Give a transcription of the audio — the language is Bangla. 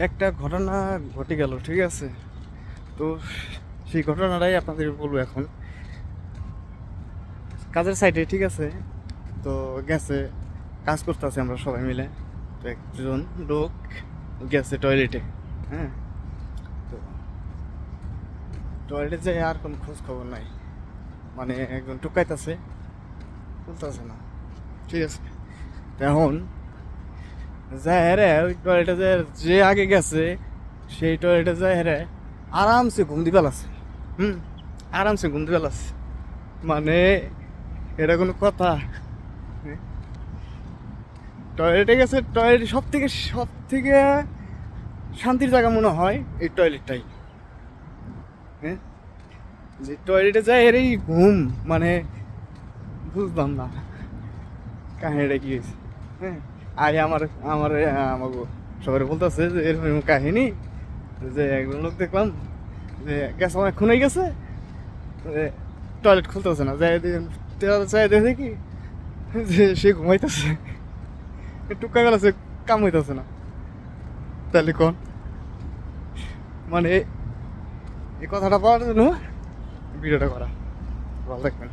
একটা ঘটনা ঘটে গেল, ঠিক আছে? তো সেই ঘটনাটাই আপনাদের বলবো এখন। কাজের সাইডে, ঠিক আছে? তো গেছে, কাজ করতেছে আমরা সবাই মিলে। তো একজন লোক গেছে টয়লেটে। হ্যাঁ, তো টয়লেটে যাই আর কোনো খোঁজ খবর নাই, মানে একজন টুকাইতেছে, বলতেছে না, ঠিক আছে? তো এখন যায় রে ওই টয়লেটে যায়, যে আগে গেছে সেই টয়লেটে যায় রে আরামসে ঘুম দি পেলাছে। হুম, আরামসে ঘুম দি পেলাছে, মানে এটা কোনো কথা? টয়লেটে গেছে, টয়লেট সব থেকে শান্তির জায়গা মনে হয় এই টয়লেটটাই। হ্যাঁ, যে টয়লেটে যায় এর এই ঘুম, মানে বুঝলাম না কাহিনীটা কি হয়েছে। হ্যাঁ, আগে আমার আমার আমাকে সবাই বলতেছে যে এরকম কাহিনী, যে একজন লোক দেখলাম যে গেছে অনেকক্ষণ হয়ে গেছে, টয়লেট খুলতেছে না, যাই দেখে কি যে সে ঘুমাইতেছে, টুকা গেছে, কাম হইতেছে না। তাহলে কোন, মানে এই কথাটা পাওয়ার জন্য ভিডিওটা করা। ভালো থাকবেন।